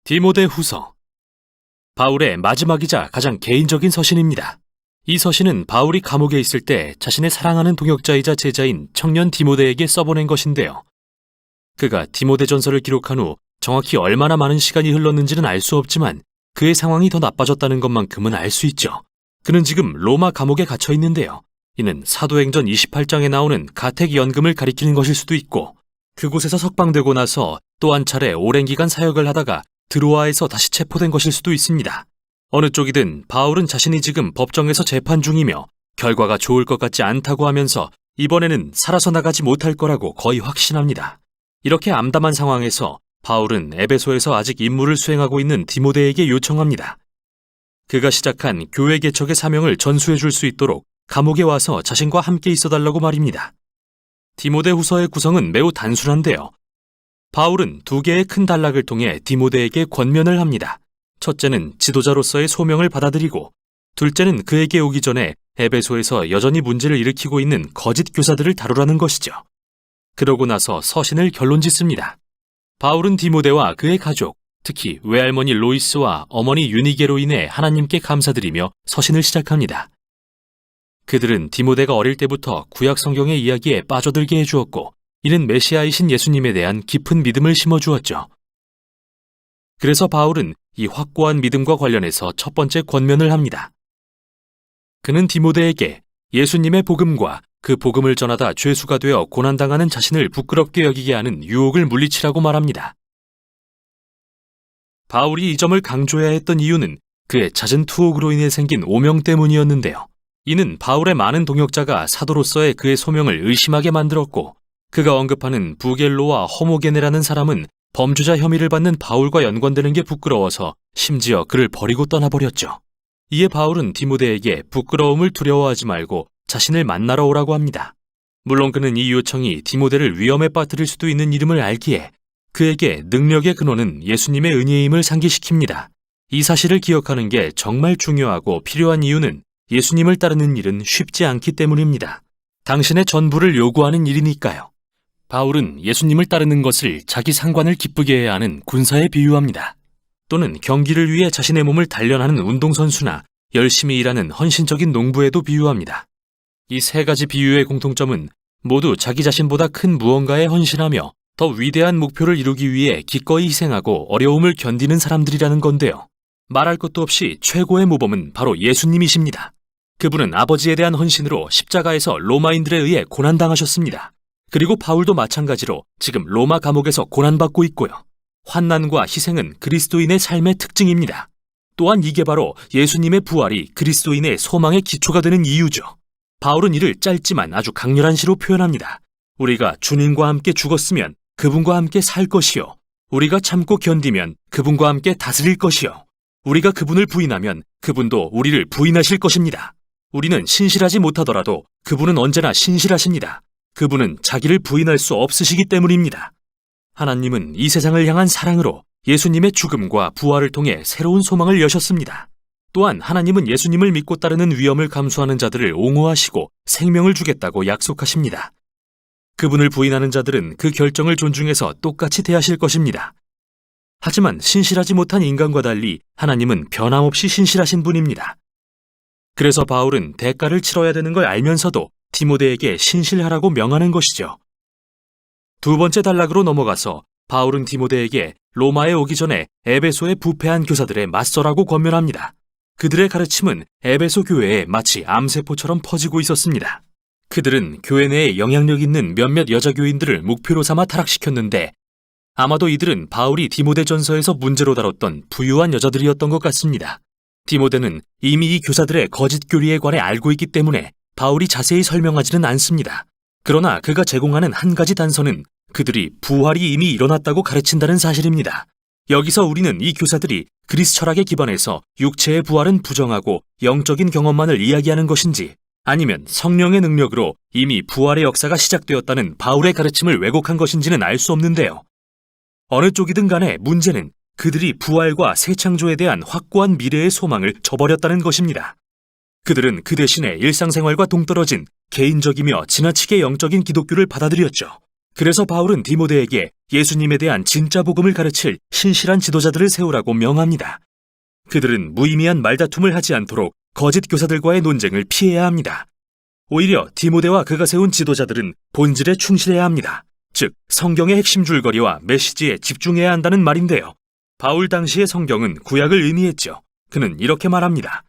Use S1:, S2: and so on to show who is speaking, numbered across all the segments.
S1: 디모데 후서. 바울의 마지막이자 가장 개인적인 서신입니다. 이 서신은 바울이 감옥에 있을 때 자신의 사랑하는 동역자이자 제자인 청년 디모데에게 써보낸 것인데요. 그가 디모데전서를 기록한 후 정확히 얼마나 많은 시간이 흘렀는지는 알 수 없지만 그의 상황이 더 나빠졌다는 것만큼은 알 수 있죠. 그는 지금 로마 감옥에 갇혀 있는데요. 이는 사도행전 28장에 나오는 가택연금을 가리키는 것일 수도 있고, 그곳에서 석방되고 나서 또 한 차례 오랜 기간 사역을 하다가 드로아에서 다시 체포된 것일 수도 있습니다. 어느 쪽이든 바울은 자신이 지금 법정에서 재판 중이며 결과가 좋을 것 같지 않다고 하면서 이번에는 살아서 나가지 못할 거라고 거의 확신합니다. 이렇게 암담한 상황에서 바울은 에베소에서 아직 임무를 수행하고 있는 디모데에게 요청합니다. 그가 시작한 교회 개척의 사명을 전수해 줄 수 있도록 감옥에 와서 자신과 함께 있어달라고 말입니다. 디모데 후서의 구성은 매우 단순한데요. 바울은 두 개의 큰 단락을 통해 디모데에게 권면을 합니다. 첫째는 지도자로서의 소명을 받아들이고, 둘째는 그에게 오기 전에 에베소에서 여전히 문제를 일으키고 있는 거짓 교사들을 다루라는 것이죠. 그러고 나서 서신을 결론 짓습니다. 바울은 디모데와 그의 가족, 특히 외할머니 로이스와 어머니 유니게로 인해 하나님께 감사드리며 서신을 시작합니다. 그들은 디모데가 어릴 때부터 구약 성경의 이야기에 빠져들게 해주었고, 이는 메시아이신 예수님에 대한 깊은 믿음을 심어주었죠. 그래서 바울은 이 확고한 믿음과 관련해서 첫 번째 권면을 합니다. 그는 디모데에게 예수님의 복음과 그 복음을 전하다 죄수가 되어 고난당하는 자신을 부끄럽게 여기게 하는 유혹을 물리치라고 말합니다. 바울이 이 점을 강조해야 했던 이유는 그의 잦은 투옥으로 인해 생긴 오명 때문이었는데요. 이는 바울의 많은 동역자가 사도로서의 그의 소명을 의심하게 만들었고, 그가 언급하는 부겔로와 허모게네라는 사람은 범죄자 혐의를 받는 바울과 연관되는 게 부끄러워서 심지어 그를 버리고 떠나버렸죠. 이에 바울은 디모데에게 부끄러움을 두려워하지 말고 자신을 만나러 오라고 합니다. 물론 그는 이 요청이 디모데를 위험에 빠뜨릴 수도 있는 이름을 알기에 그에게 능력의 근원은 예수님의 은혜임을 상기시킵니다. 이 사실을 기억하는 게 정말 중요하고 필요한 이유는 예수님을 따르는 일은 쉽지 않기 때문입니다. 당신의 전부를 요구하는 일이니까요. 바울은 예수님을 따르는 것을 자기 상관을 기쁘게 해야 하는 군사에 비유합니다. 또는 경기를 위해 자신의 몸을 단련하는 운동선수나 열심히 일하는 헌신적인 농부에도 비유합니다. 이 세 가지 비유의 공통점은 모두 자기 자신보다 큰 무언가에 헌신하며 더 위대한 목표를 이루기 위해 기꺼이 희생하고 어려움을 견디는 사람들이라는 건데요. 말할 것도 없이 최고의 모범은 바로 예수님이십니다. 그분은 아버지에 대한 헌신으로 십자가에서 로마인들에 의해 고난당하셨습니다. 그리고 바울도 마찬가지로 지금 로마 감옥에서 고난받고 있고요. 환난과 희생은 그리스도인의 삶의 특징입니다. 또한 이게 바로 예수님의 부활이 그리스도인의 소망의 기초가 되는 이유죠. 바울은 이를 짧지만 아주 강렬한 시로 표현합니다. 우리가 주님과 함께 죽었으면 그분과 함께 살 것이요. 우리가 참고 견디면 그분과 함께 다스릴 것이요. 우리가 그분을 부인하면 그분도 우리를 부인하실 것입니다. 우리는 신실하지 못하더라도 그분은 언제나 신실하십니다. 그분은 자기를 부인할 수 없으시기 때문입니다. 하나님은 이 세상을 향한 사랑으로 예수님의 죽음과 부활을 통해 새로운 소망을 여셨습니다. 또한 하나님은 예수님을 믿고 따르는 위험을 감수하는 자들을 옹호하시고 생명을 주겠다고 약속하십니다. 그분을 부인하는 자들은 그 결정을 존중해서 똑같이 대하실 것입니다. 하지만 신실하지 못한 인간과 달리 하나님은 변함없이 신실하신 분입니다. 그래서 바울은 대가를 치러야 되는 걸 알면서도 디모데에게 신실하라고 명하는 것이죠. 두 번째 단락으로 넘어가서 바울은 디모데에게 로마에 오기 전에 에베소의 부패한 교사들에 맞서라고 권면합니다. 그들의 가르침은 에베소 교회에 마치 암세포처럼 퍼지고 있었습니다. 그들은 교회 내에 영향력 있는 몇몇 여자 교인들을 목표로 삼아 타락시켰는데, 아마도 이들은 바울이 디모데전서에서 문제로 다뤘던 부유한 여자들이었던 것 같습니다. 디모데는 이미 이 교사들의 거짓 교리에 관해 알고 있기 때문에 바울이 자세히 설명하지는 않습니다. 그러나 그가 제공하는 한 가지 단서는 그들이 부활이 이미 일어났다고 가르친다는 사실입니다. 여기서 우리는 이 교사들이 그리스 철학에 기반해서 육체의 부활은 부정하고 영적인 경험만을 이야기하는 것인지, 아니면 성령의 능력으로 이미 부활의 역사가 시작되었다는 바울의 가르침을 왜곡한 것인지는 알 수 없는데요. 어느 쪽이든 간에 문제는 그들이 부활과 새 창조에 대한 확고한 미래의 소망을 저버렸다는 것입니다. 그들은 그 대신에 일상생활과 동떨어진 개인적이며 지나치게 영적인 기독교를 받아들였죠. 그래서 바울은 디모데에게 예수님에 대한 진짜 복음을 가르칠 신실한 지도자들을 세우라고 명합니다. 그들은 무의미한 말다툼을 하지 않도록 거짓 교사들과의 논쟁을 피해야 합니다. 오히려 디모데와 그가 세운 지도자들은 본질에 충실해야 합니다. 즉, 성경의 핵심 줄거리와 메시지에 집중해야 한다는 말인데요. 바울 당시의 성경은 구약을 의미했죠. 그는 이렇게 말합니다.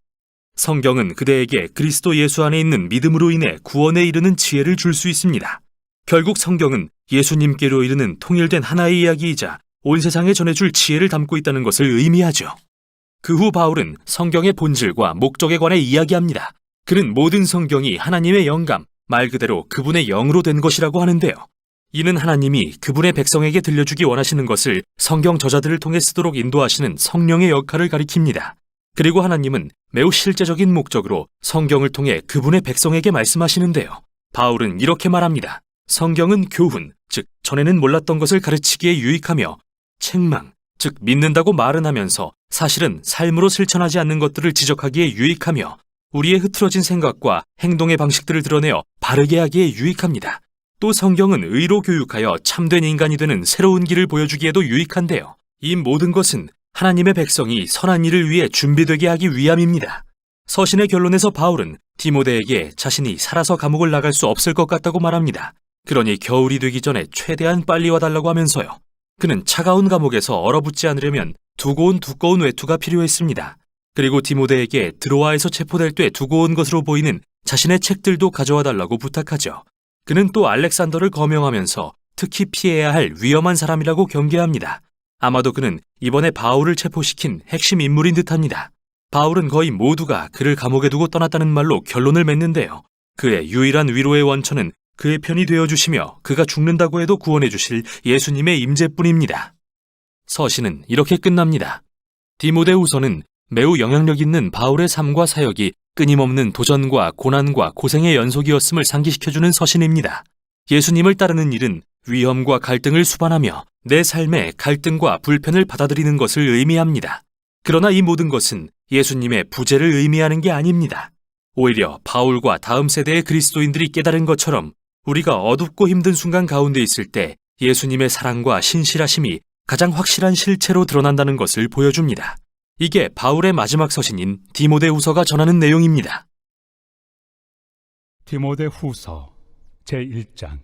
S1: 성경은 그대에게 그리스도 예수 안에 있는 믿음으로 인해 구원에 이르는 지혜를 줄 수 있습니다. 결국 성경은 예수님께로 이르는 통일된 하나의 이야기이자 온 세상에 전해줄 지혜를 담고 있다는 것을 의미하죠. 그 후 바울은 성경의 본질과 목적에 관해 이야기합니다. 그는 모든 성경이 하나님의 영감, 말 그대로 그분의 영으로 된 것이라고 하는데요. 이는 하나님이 그분의 백성에게 들려주기 원하시는 것을 성경 저자들을 통해 쓰도록 인도하시는 성령의 역할을 가리킵니다. 그리고 하나님은 매우 실제적인 목적으로 성경을 통해 그분의 백성에게 말씀하시는데요. 바울은 이렇게 말합니다. 성경은 교훈, 즉 전에는 몰랐던 것을 가르치기에 유익하며 책망, 즉 믿는다고 말은 하면서 사실은 삶으로 실천하지 않는 것들을 지적하기에 유익하며 우리의 흐트러진 생각과 행동의 방식들을 드러내어 바르게 하기에 유익합니다. 또 성경은 의로 교육하여 참된 인간이 되는 새로운 길을 보여주기에도 유익한데요. 이 모든 것은 하나님의 백성이 선한 일을 위해 준비되게 하기 위함입니다. 서신의 결론에서 바울은 디모데에게 자신이 살아서 감옥을 나갈 수 없을 것 같다고 말합니다. 그러니 겨울이 되기 전에 최대한 빨리 와달라고 하면서요. 그는 차가운 감옥에서 얼어붙지 않으려면 두고 온 두꺼운 외투가 필요했습니다. 그리고 디모데에게 드로아에서 체포될 때 두고 온 것으로 보이는 자신의 책들도 가져와 달라고 부탁하죠. 그는 또 알렉산더를 거명하면서 특히 피해야 할 위험한 사람이라고 경계합니다. 아마도 그는 이번에 바울을 체포시킨 핵심 인물인 듯합니다. 바울은 거의 모두가 그를 감옥에 두고 떠났다는 말로 결론을 맺는데요. 그의 유일한 위로의 원천은 그의 편이 되어주시며 그가 죽는다고 해도 구원해 주실 예수님의 임재뿐입니다. 서신은 이렇게 끝납니다. 디모데후서는 매우 영향력 있는 바울의 삶과 사역이 끊임없는 도전과 고난과 고생의 연속이었음을 상기시켜주는 서신입니다. 예수님을 따르는 일은 위험과 갈등을 수반하며 내 삶에 갈등과 불편을 받아들이는 것을 의미합니다. 그러나 이 모든 것은 예수님의 부재를 의미하는 게 아닙니다. 오히려 바울과 다음 세대의 그리스도인들이 깨달은 것처럼 우리가 어둡고 힘든 순간 가운데 있을 때 예수님의 사랑과 신실하심이 가장 확실한 실체로 드러난다는 것을 보여줍니다. 이게 바울의 마지막 서신인 디모데후서가 전하는 내용입니다.
S2: 디모데후서 제1장.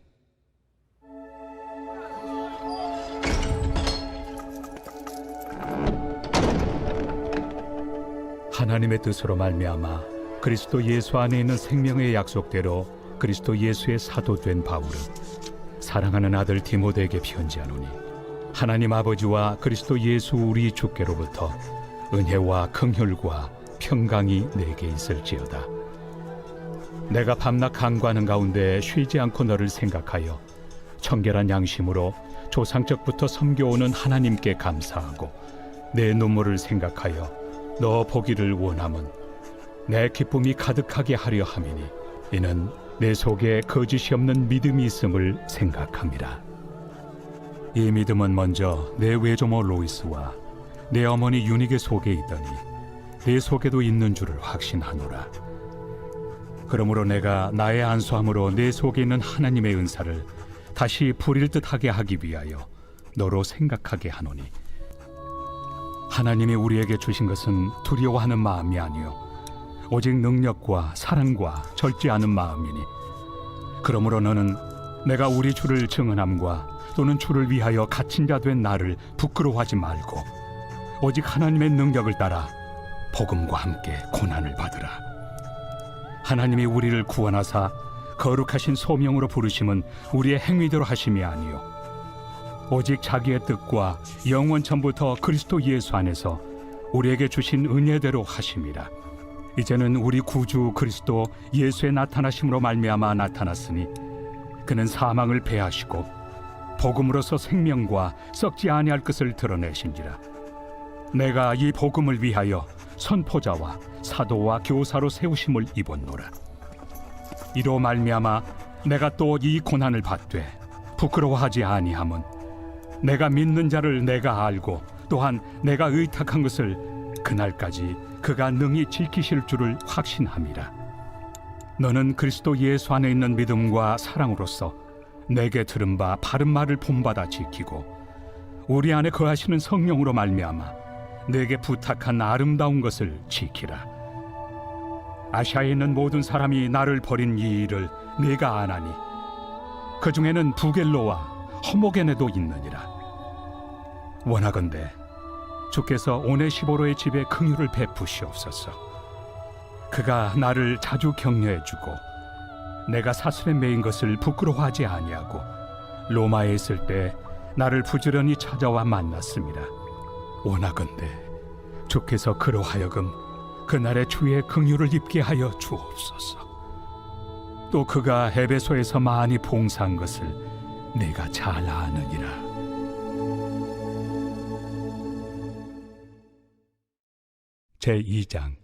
S2: 하나님의 뜻으로 말미암아 그리스도 예수 안에 있는 생명의 약속대로 그리스도 예수의 사도된 바울은 사랑하는 아들 디모데에게 편지하노니 하나님 아버지와 그리스도 예수 우리 주께로부터 은혜와 긍휼과 평강이 내게 있을지어다. 내가 밤낮 간구하는 가운데 쉬지 않고 너를 생각하여 청결한 양심으로 조상적부터 섬겨오는 하나님께 감사하고 내 눈물을 생각하여 너 보기를 원함은 내 기쁨이 가득하게 하려 함이니 이는 내 속에 거짓이 없는 믿음이 있음을 생각함이라. 이 믿음은 먼저 내 외조모 로이스와 내 어머니 유니게 속에 있더니 내 속에도 있는 줄을 확신하노라. 그러므로 내가 나의 안수함으로 내 속에 있는 하나님의 은사를 다시 부릴 듯하게 하기 위하여 너로 생각하게 하노니 하나님이 우리에게 주신 것은 두려워하는 마음이 아니요 오직 능력과 사랑과 절제 않은 마음이니 그러므로 너는 내가 우리 주를 증언함과 또는 주를 위하여 갇힌 자 된 나를 부끄러워하지 말고 오직 하나님의 능력을 따라 복음과 함께 고난을 받으라. 하나님이 우리를 구원하사 거룩하신 소명으로 부르심은 우리의 행위대로 하심이 아니요 오직 자기의 뜻과 영원 전부터 그리스도 예수 안에서 우리에게 주신 은혜대로 하심이라. 이제는 우리 구주 그리스도 예수의 나타나심으로 말미암아 나타났으니 그는 사망을 패하시고 복음으로서 생명과 썩지 아니할 것을 드러내신지라. 내가 이 복음을 위하여 선포자와 사도와 교사로 세우심을 입었노라. 이로 말미암아 내가 또 이 고난을 받되 부끄러워하지 아니함은 내가 믿는 자를 내가 알고 또한 내가 의탁한 것을 그날까지 그가 능히 지키실 줄을 확신함이라. 너는 그리스도 예수 안에 있는 믿음과 사랑으로서 내게 들은 바 바른 말을 본받아 지키고 우리 안에 거하시는 성령으로 말미암아 내게 부탁한 아름다운 것을 지키라. 아시아에 있는 모든 사람이 나를 버린 이 일을 네가 아나니 그 중에는 부겔로와 허모게네도 있느니라. 원하건대 주께서 오네시보로의 집에 긍휼을 베푸시옵소서. 그가 나를 자주 격려해주고 내가 사슬에 매인 것을 부끄러워하지 아니하고 로마에 있을 때 나를 부지런히 찾아와 만났습니다. 원하건대 주께서 그로 하여금 그날의 주의 긍휼을 입게 하여 주옵소서. 또 그가 에베소에서 많이 봉사한 것을 내가 잘 아느니라. 제2장.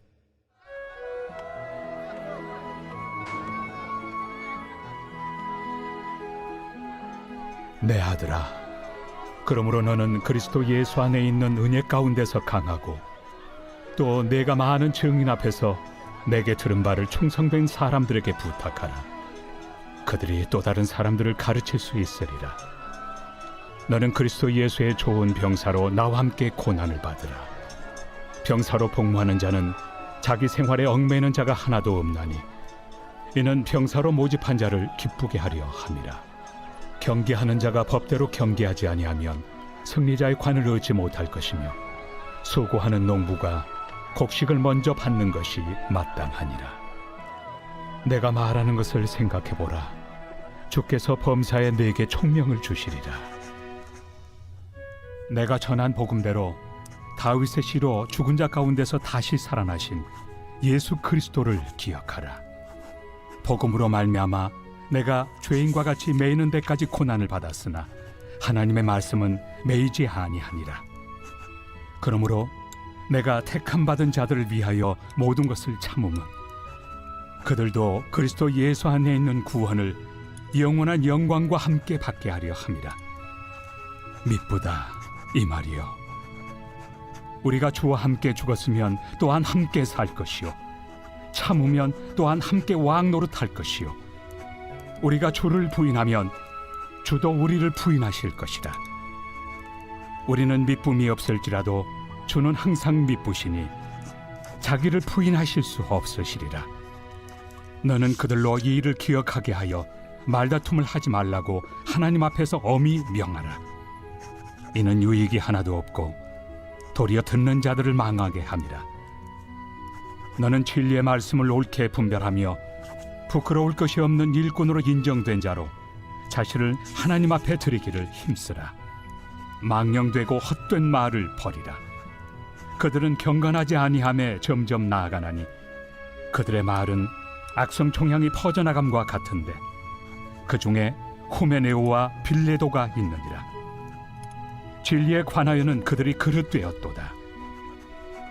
S2: 내 아들아, 그러므로 너는 그리스도 예수 안에 있는 은혜 가운데서 강하고 또 내가 많은 증인 앞에서 내게 들은 바를 충성된 사람들에게 부탁하라. 그들이 또 다른 사람들을 가르칠 수 있으리라. 너는 그리스도 예수의 좋은 병사로 나와 함께 고난을 받으라. 병사로 복무하는 자는 자기 생활에 얽매이는 자가 하나도 없나니 이는 병사로 모집한 자를 기쁘게 하려 함이라. 경계하는 자가 법대로 경계하지 아니하면 승리자의 관을 얻지 못할 것이며 수고하는 농부가 곡식을 먼저 받는 것이 마땅하니라. 내가 말하는 것을 생각해보라. 주께서 범사에 내게 총명을 주시리라. 내가 전한 복음대로 다윗의 씨로 죽은 자 가운데서 다시 살아나신 예수 그리스도를 기억하라. 복음으로 말미암아 내가 죄인과 같이 매이는 데까지 고난을 받았으나 하나님의 말씀은 매이지 아니하니라. 그러므로 내가 택함 받은 자들을 위하여 모든 것을 참음은 그들도 그리스도 예수 안에 있는 구원을 영원한 영광과 함께 받게 하려 함이라. 미쁘다 이 말이요. 우리가 주와 함께 죽었으면 또한 함께 살 것이요 참으면 또한 함께 왕 노릇할 것이요 우리가 주를 부인하면 주도 우리를 부인하실 것이라. 우리는 미쁨이 없을지라도 주는 항상 미쁘시니 자기를 부인하실 수 없으시리라. 너는 그들로 이 일을 기억하게 하여 말다툼을 하지 말라고 하나님 앞에서 엄히 명하라. 이는 유익이 하나도 없고 도리어 듣는 자들을 망하게 함이라. 너는 진리의 말씀을 옳게 분별하며 부끄러울 것이 없는 일꾼으로 인정된 자로 자신을 하나님 앞에 드리기를 힘쓰라. 망령되고 헛된 말을 버리라. 그들은 경건하지 아니함에 점점 나아가나니 그들의 말은 악성 총향이 퍼져나감과 같은데 그 중에 후메네오와 빌레도가 있느니라. 진리에 관하여는 그들이 그릇되었도다.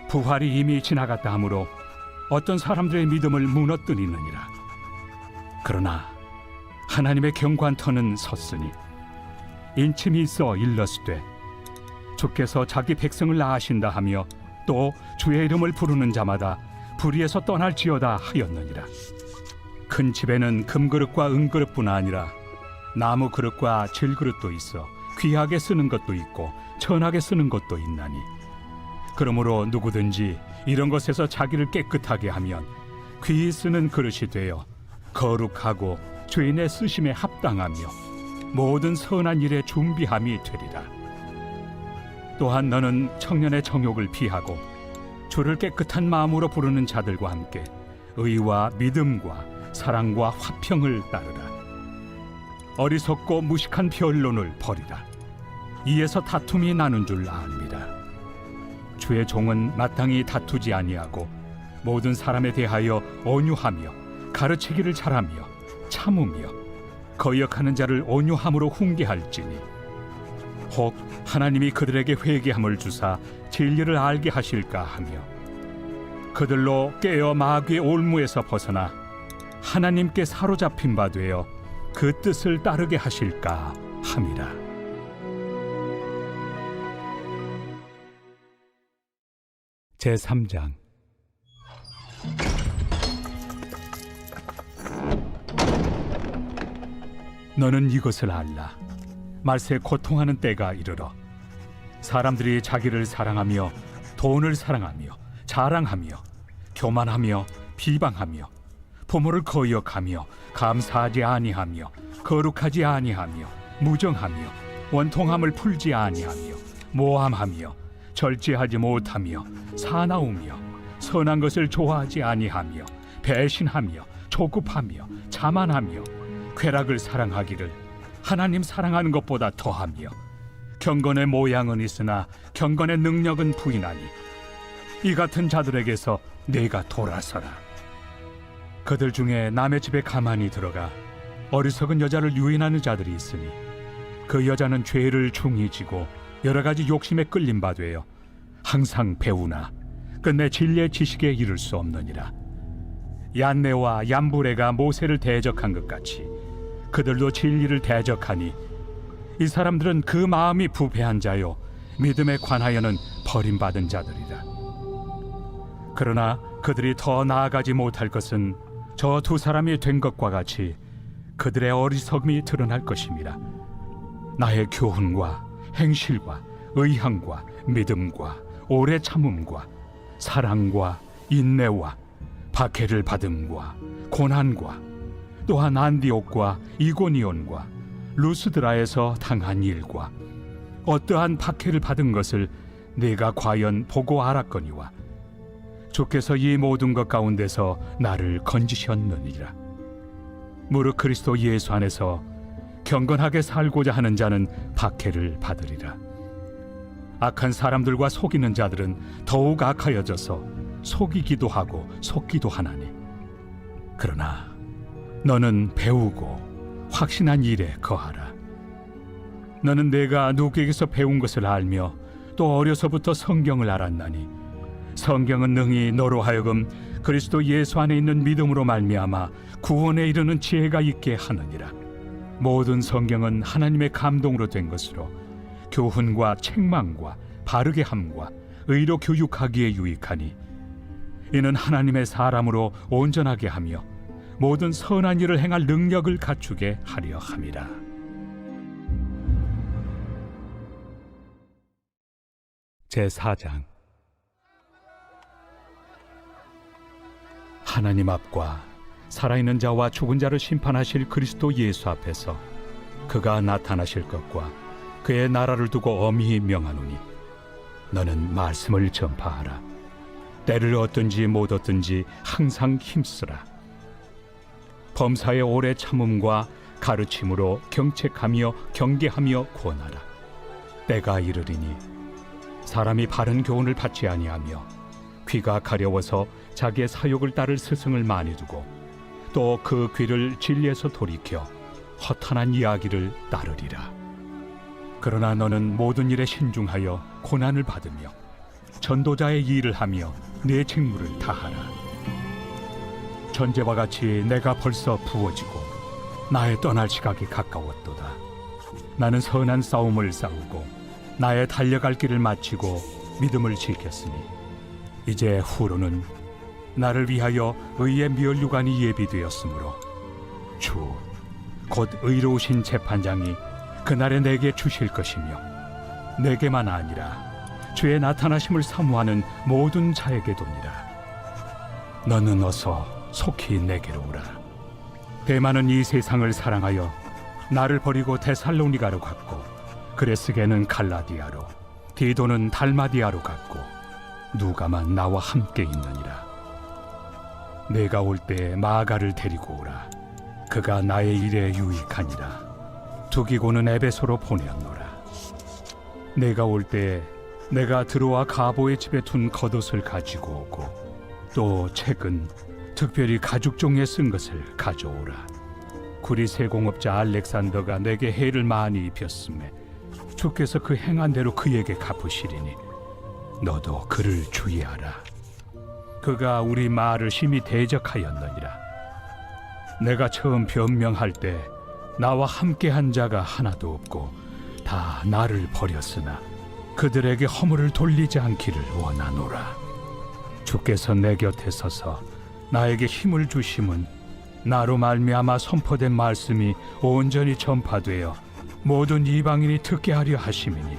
S2: 부활이 이미 지나갔다 하므로 어떤 사람들의 믿음을 무너뜨리느니라. 그러나 하나님의 경관터는 섰으니 인침이 있어 일렀으되 주께서 자기 백성을 낳으신다 하며 또 주의 이름을 부르는 자마다 불의에서 떠날지어다 하였느니라. 큰 집에는 금그릇과 은그릇뿐 아니라 나무 그릇과 질그릇도 있어 귀하게 쓰는 것도 있고 천하게 쓰는 것도 있나니 그러므로 누구든지 이런 것에서 자기를 깨끗하게 하면 귀히 쓰는 그릇이 되어 거룩하고 죄인의 쓰심에 합당하며 모든 선한 일에 준비함이 되리라. 또한 너는 청년의 정욕을 피하고 주를 깨끗한 마음으로 부르는 자들과 함께 의와 믿음과 사랑과 화평을 따르라. 어리석고 무식한 변론을 버리라. 이에서 다툼이 나는 줄 압니다. 주의 종은 마땅히 다투지 아니하고 모든 사람에 대하여 온유하며 가르치기를 잘하며 참으며 거역하는 자를 온유함으로 훈계할지니 혹 하나님이 그들에게 회개함을 주사 진리를 알게 하실까 하며 그들로 깨어 마귀의 올무에서 벗어나 하나님께 사로잡힌 바 되어 그 뜻을 따르게 하실까 함이라. 제3장. 너는 이것을 알라. 말세 고통하는 때가 이르러 사람들이 자기를 사랑하며 돈을 사랑하며 자랑하며 교만하며 비방하며 부모를 거역하며 감사하지 아니하며 거룩하지 아니하며 무정하며 원통함을 풀지 아니하며 모함하며 절제하지 못하며 사나우며 선한 것을 좋아하지 아니하며 배신하며 조급하며 자만하며 쾌락을 사랑하기를 하나님 사랑하는 것보다 더하며 경건의 모양은 있으나 경건의 능력은 부인하니 이 같은 자들에게서 네가 돌아서라. 그들 중에 남의 집에 가만히 들어가 어리석은 여자를 유인하는 자들이 있으니 그 여자는 죄를 중히 지고 여러 가지 욕심에 끌린 바 되어 항상 배우나 끝내 진리의 지식에 이를 수 없느니라. 얀네와 얀부레가 모세를 대적한 것 같이 그들도 진리를 대적하니 이 사람들은 그 마음이 부패한 자요 믿음에 관하여는 버림받은 자들이라. 그러나 그들이 더 나아가지 못할 것은 저 두 사람이 된 것과 같이 그들의 어리석음이 드러날 것임이라. 나의 교훈과 행실과 의향과 믿음과 오래 참음과 사랑과 인내와 박해를 받음과 고난과 또한 안디옥과 이고니온과 루스드라에서 당한 일과 어떠한 박해를 받은 것을 네가 과연 보고 알았거니와 주께서 이 모든 것 가운데서 나를 건지셨느니라. 무릇 그리스도 예수 안에서 경건하게 살고자 하는 자는 박해를 받으리라. 악한 사람들과 속이는 자들은 더욱 악하여져서 속이기도 하고 속기도 하나니 그러나 너는 배우고 확신한 일에 거하라. 너는 내가 누구에게서 배운 것을 알며 또 어려서부터 성경을 알았나니 성경은 능히 너로 하여금 그리스도 예수 안에 있는 믿음으로 말미암아 구원에 이르는 지혜가 있게 하느니라. 모든 성경은 하나님의 감동으로 된 것으로 교훈과 책망과 바르게 함과 의로 교육하기에 유익하니 이는 하나님의 사람으로 온전하게 하며 모든 선한 일을 행할 능력을 갖추게 하려 함이라. 제4장. 하나님 앞과 살아있는 자와 죽은 자를 심판하실 그리스도 예수 앞에서 그가 나타나실 것과 그의 나라를 두고 엄히 명하노니 너는 말씀을 전파하라. 때를 얻든지 못 얻든지 항상 힘쓰라. 범사의 오래 참음과 가르침으로 경책하며 경계하며 권하라. 때가 이르리니 사람이 바른 교훈을 받지 아니하며 귀가 가려워서 자기의 사욕을 따를 스승을 많이 두고 또 그 귀를 진리에서 돌이켜 허탄한 이야기를 따르리라. 그러나 너는 모든 일에 신중하여 고난을 받으며 전도자의 일을 하며 내 직무를 다하라. 전제와 같이 내가 벌써 부어지고 나의 떠날 시각이 가까웠도다. 나는 선한 싸움을 싸우고 나의 달려갈 길을 마치고 믿음을 지켰으니 이제 후로는 나를 위하여 의의 면류관이 예비되었으므로 주 곧 의로우신 재판장이 그날에 내게 주실 것이며 내게만 아니라 주의 나타나심을 사모하는 모든 자에게도니라. 너는 어서 속히 내게로 오라. 대만은 이 세상을 사랑하여 나를 버리고 데살로니가로 갔고 그레스게는 갈라디아로 디도는 달마디아로 갔고 누가만 나와 함께 있느니라. 내가 올 때 마가를 데리고 오라. 그가 나의 일에 유익하니라. 두기고는 에베소로 보내었노라. 내가 올 때 내가 드로아 가보의 집에 둔 겉옷을 가지고 오고 또 책은 특별히 가죽종에 쓴 것을 가져오라. 구리세 공업자 알렉산더가 내게 해를 많이 입혔음에 주께서 그 행한 대로 그에게 갚으시리니 너도 그를 주의하라. 그가 우리 말을 심히 대적하였느니라. 내가 처음 변명할 때 나와 함께한 자가 하나도 없고 다 나를 버렸으나 그들에게 허물을 돌리지 않기를 원하노라. 주께서 내 곁에 서서 나에게 힘을 주심은 나로 말미암아 선포된 말씀이 온전히 전파되어 모든 이방인이 듣게 하려 하심이니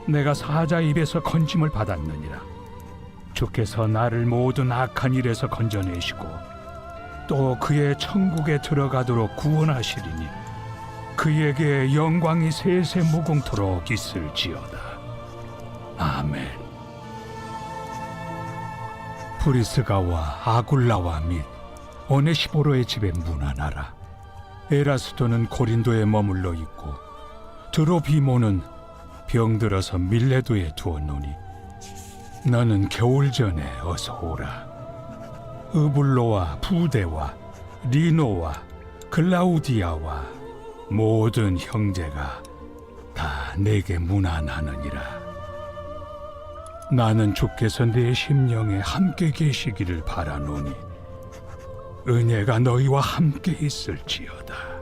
S2: 내가 사자 입에서 건짐을 받았느니라. 주께서 나를 모든 악한 일에서 건져내시고 또 그의 천국에 들어가도록 구원하시리니 그에게 영광이 세세 무궁토록 있을지어다. 아멘. 브리스가와 아굴라와 및 오네시보로의 집에 문안하라. 에라스도는 고린도에 머물러 있고 드로비모는 병들어서 밀레도에 두었노니 너는 겨울 전에 어서 오라. 으불로와 부데와 리노와 글라우디아와 모든 형제가 다 내게 문안하느니라. 나는 주께서 내 심령에 함께 계시기를 바라노니 은혜가 너희와 함께 있을지어다.